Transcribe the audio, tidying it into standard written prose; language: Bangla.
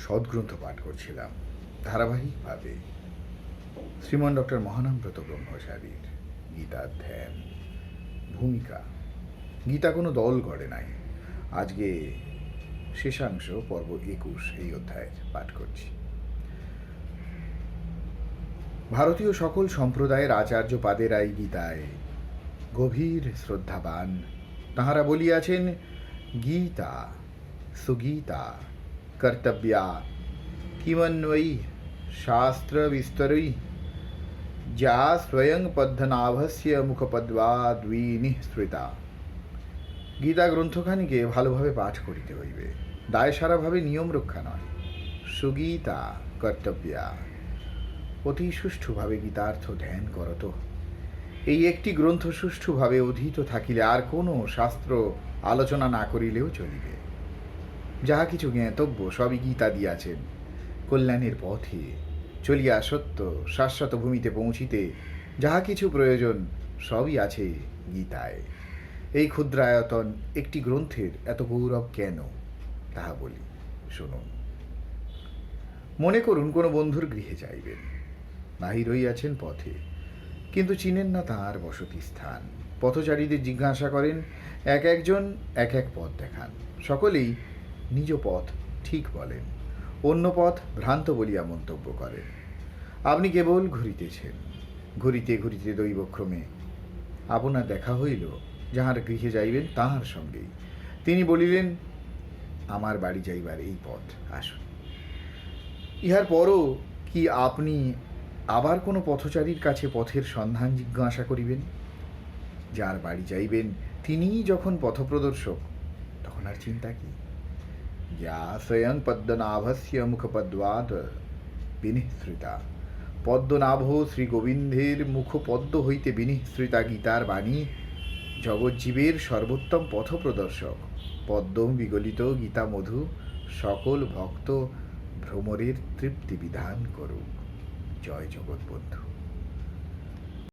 সদ্গ্রন্থ পাঠ করছিলাম ধারাবাহিকভাবে শ্রীমান ডক্টর মহানামব্রত ব্রহ্মচারীর গীতাধ্যান ভূমিকা। গীতা কোনো দল গড়ে নাই। আজকে শেষাংশ পর্ব 21 এই অধ্যায়ের পাঠ করছি। ভারতীয় সকল সম্প্রদায়ের আচার্য পাদেরাই গীতায় গভীর শ্রদ্ধাবান। তাঁহারা বলিয়াছেন, গীতা সুগীতা কর্তব্যা কিমন্বয়ী শাস্ত্র বিস্তরী যা স্বয়ং পদ্মনাভস্য মুখপদ্মাদ্বিনিঃসৃতা। গীতা গ্রন্থখানিকে ভালোভাবে পাঠ করিতে হইবে, দায় সারাভাবে নিয়ম রক্ষা নয়। সুগীতা কর্তব্যা, অতি সুষ্ঠুভাবে গীতার্থ ধ্যান করত। এই একটি গ্রন্থ সুষ্ঠুভাবে অধীত থাকিলে আর কোনো শাস্ত্র আলোচনা না করিলেও চলিবে। যাহা কিছু জ্ঞাতব্য সবই গীতা দিয়াছেন। কল্যাণের পথে চলিয়া সত্য শাশ্বত ভূমিতে পৌঁছিতে যাহা কিছু প্রয়োজন সবই আছে গীতায়। এই ক্ষুদ্রায়তন একটি গ্রন্থের এত গৌরব কেন, তাহা বলি, শুনুন। মনে করুন কোনো বন্ধুর গৃহে যাইবেন। বাহির হইয়াছেন পথে, কিন্তু চিনেন না তাঁর বসতি স্থান। পথচারীদের জিজ্ঞাসা করেন, এক একজন এক এক পথ দেখান। সকলেই নিজ পথ ঠিক বলেন, অন্য পথ ভ্রান্ত বলিয়া মন্তব্য করেন। আপনি কেবল ঘুরিতেছেন। ঘুরিতে ঘুরিতে দৈবক্রমে আপনার দেখা হইল যাহার গৃহে যাইবেন তাহার সঙ্গেই। তিনি বলিলেন, আমার বাড়ি যাইবার এই পথ, আসুন। ইহার পরও কি আপনি আবার কোনো পথচারীর কাছে পথের সন্ধান জিজ্ঞাসা করিবেন? যার বাড়ি যাইবেন তিনিই যখন পথপ্রদর্শক, তখন আর চিন্তা কি? যা স্বয়ং পদ্মনাভস্য মুখপদ্মাদ বিনিঃসৃতা। পদ্মনাভ শ্রী গোবিন্দের মুখপদ্ম হইতে বিনিঃসৃতা গীতার বাণী জগজ্জীবের সর্বোত্তম পথপ্রদর্শক। পদ্ম বিগলিত গীতা মধু সকল ভক্ত ভ্রমরের তৃপ্তি বিধান করুক। জয় জগৎবন্ধু।